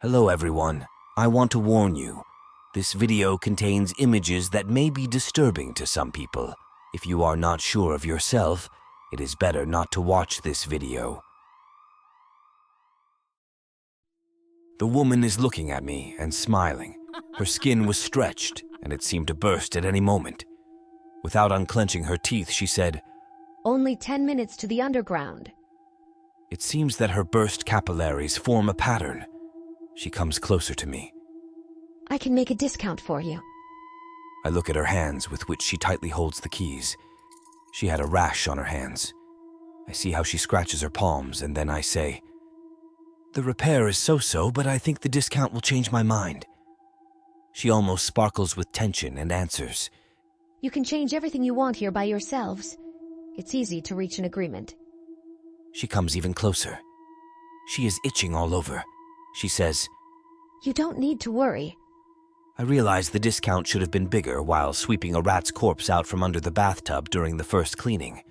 Hello everyone, I want to warn you. This video contains images that may be disturbing to some people. If you are not sure of yourself, it is better not to watch this video. The woman is looking at me and smiling. Her skin was stretched and it seemed to burst at any moment. Without unclenching her teeth, she said, "Only 10 minutes to the underground." It seems that her burst capillaries form a pattern. She comes closer to me. "I can make a discount for you." I look at her hands with which she tightly holds the keys. She had a rash on her hands. I see how she scratches her palms, and then I say, "The repair is so-so, but I think the discount will change my mind." She almost sparkles with tension and answers, "You can change everything you want here by yourselves. It's easy to reach an agreement." She comes even closer. She is itching all over. She says, "You don't need to worry." I realize the discount should have been bigger while sweeping a rat's corpse out from under the bathtub during the first cleaning.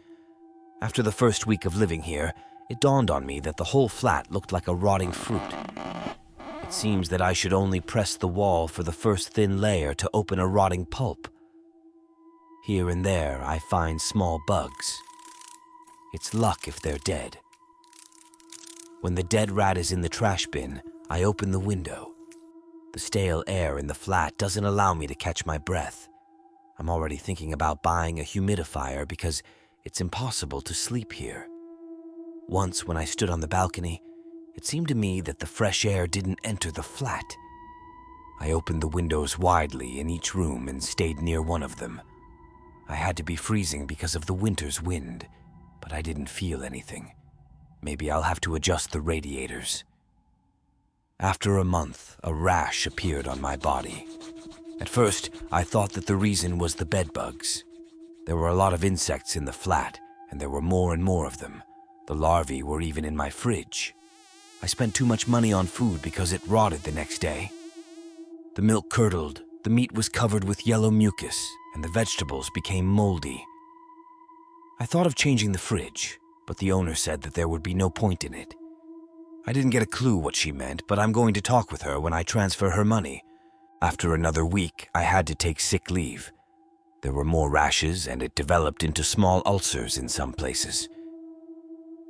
After the first week of living here, it dawned on me that the whole flat looked like a rotting fruit. It seems that I should only press the wall for the first thin layer to open a rotting pulp. Here and there, I find small bugs. It's luck if they're dead. When the dead rat is in the trash bin, I open the window. The stale air in the flat doesn't allow me to catch my breath. I'm already thinking about buying a humidifier because it's impossible to sleep here. Once when I stood on the balcony, it seemed to me that the fresh air didn't enter the flat. I opened the windows widely in each room and stayed near one of them. I had to be freezing because of the winter's wind, but I didn't feel anything. Maybe I'll have to adjust the radiators. After a month, a rash appeared on my body. At first, I thought that the reason was the bedbugs. There were a lot of insects in the flat, and there were more and more of them. The larvae were even in my fridge. I spent too much money on food because it rotted the next day. The milk curdled, the meat was covered with yellow mucus, and the vegetables became moldy. I thought of changing the fridge, but the owner said that there would be no point in it. I didn't get a clue what she meant, but I'm going to talk with her when I transfer her money. After another week, I had to take sick leave. There were more rashes, and it developed into small ulcers in some places.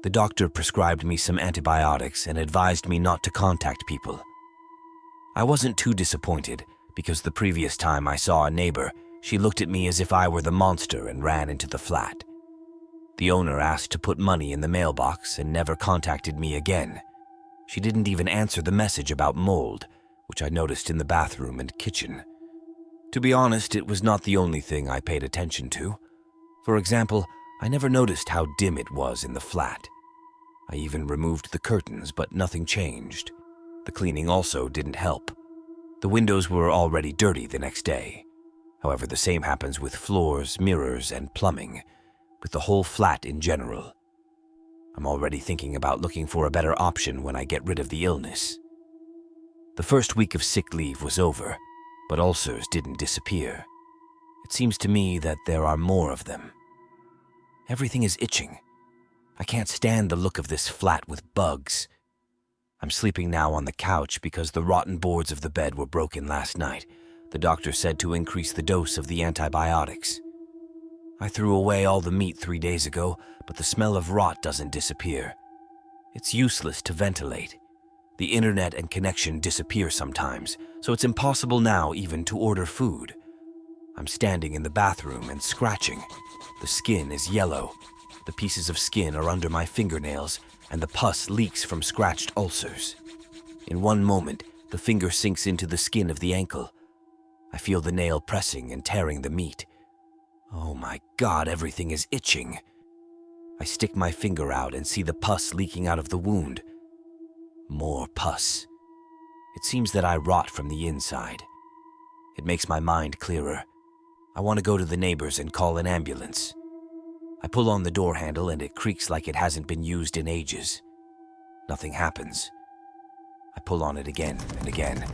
The doctor prescribed me some antibiotics and advised me not to contact people. I wasn't too disappointed, because the previous time I saw a neighbor, she looked at me as if I were the monster and ran into the flat. The owner asked to put money in the mailbox and never contacted me again. She didn't even answer the message about mold, which I noticed in the bathroom and kitchen. To be honest, it was not the only thing I paid attention to. For example, I never noticed how dim it was in the flat. I even removed the curtains, but nothing changed. The cleaning also didn't help. The windows were already dirty the next day. However, the same happens with floors, mirrors, and plumbing, with the whole flat in general. I'm already thinking about looking for a better option when I get rid of the illness. The first week of sick leave was over, but ulcers didn't disappear. It seems to me that there are more of them. Everything is itching. I can't stand the look of this flat with bugs. I'm sleeping now on the couch because the rotten boards of the bed were broken last night. The doctor said to increase the dose of the antibiotics. I threw away all the meat 3 days ago, but the smell of rot doesn't disappear. It's useless to ventilate. The internet and connection disappear sometimes, so it's impossible now even to order food. I'm standing in the bathroom and scratching. The skin is yellow. The pieces of skin are under my fingernails, and the pus leaks from scratched ulcers. In one moment, the finger sinks into the skin of the ankle. I feel the nail pressing and tearing the meat. Oh my God, everything is itching. I stick my finger out and see the pus leaking out of the wound. More pus. It seems that I rot from the inside. It makes my mind clearer. I want to go to the neighbors and call an ambulance. I pull on the door handle and it creaks like it hasn't been used in ages. Nothing happens. I pull on it again and again.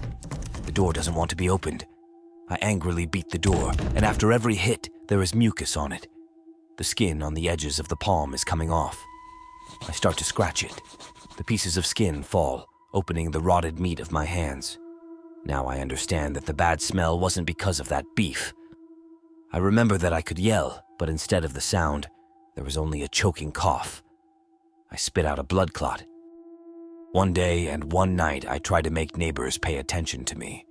The door doesn't want to be opened. I angrily beat the door, and after every hit, there is mucus on it. The skin on the edges of the palm is coming off. I start to scratch it. The pieces of skin fall, opening the rotted meat of my hands. Now I understand that the bad smell wasn't because of that beef. I remember that I could yell, but instead of the sound, there was only a choking cough. I spit out a blood clot. One day and one night, I tried to make neighbors pay attention to me.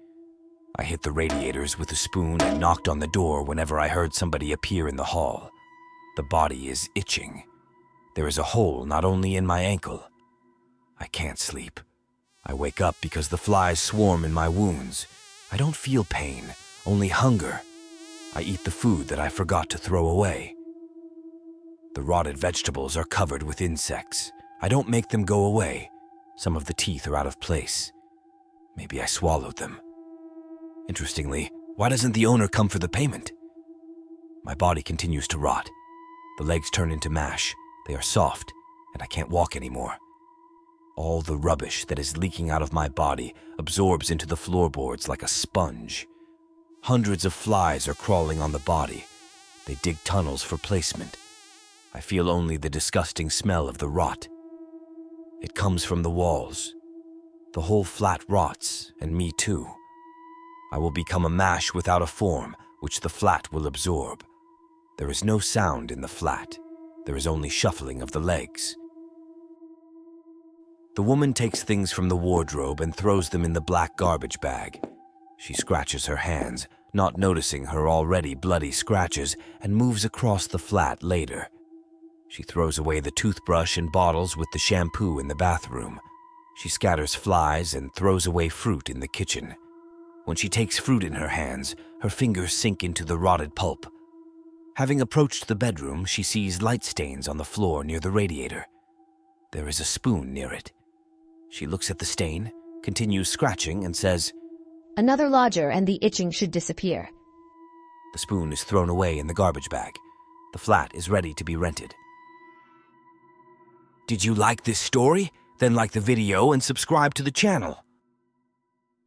I hit the radiators with a spoon and knocked on the door whenever I heard somebody appear in the hall. The body is itching. There is a hole not only in my ankle. I can't sleep. I wake up because the flies swarm in my wounds. I don't feel pain, only hunger. I eat the food that I forgot to throw away. The rotted vegetables are covered with insects. I don't make them go away. Some of the teeth are out of place. Maybe I swallowed them. Interestingly, why doesn't the owner come for the payment? My body continues to rot. The legs turn into mash. They are soft, and I can't walk anymore. All the rubbish that is leaking out of my body absorbs into the floorboards like a sponge. Hundreds of flies are crawling on the body. They dig tunnels for placement. I feel only the disgusting smell of the rot. It comes from the walls. The whole flat rots, and me too. I will become a mash without a form, which the flat will absorb. There is no sound in the flat. There is only shuffling of the legs. The woman takes things from the wardrobe and throws them in the black garbage bag. She scratches her hands, not noticing her already bloody scratches, and moves across the flat later. She throws away the toothbrush and bottles with the shampoo in the bathroom. She scatters flies and throws away fruit in the kitchen. When she takes fruit in her hands, her fingers sink into the rotted pulp. Having approached the bedroom, she sees light stains on the floor near the radiator. There is a spoon near it. She looks at the stain, continues scratching, and says, Another lodger and the itching should disappear. The spoon is thrown away in the garbage bag. The flat is ready to be rented. Did you like this story? Then like the video and subscribe to the channel.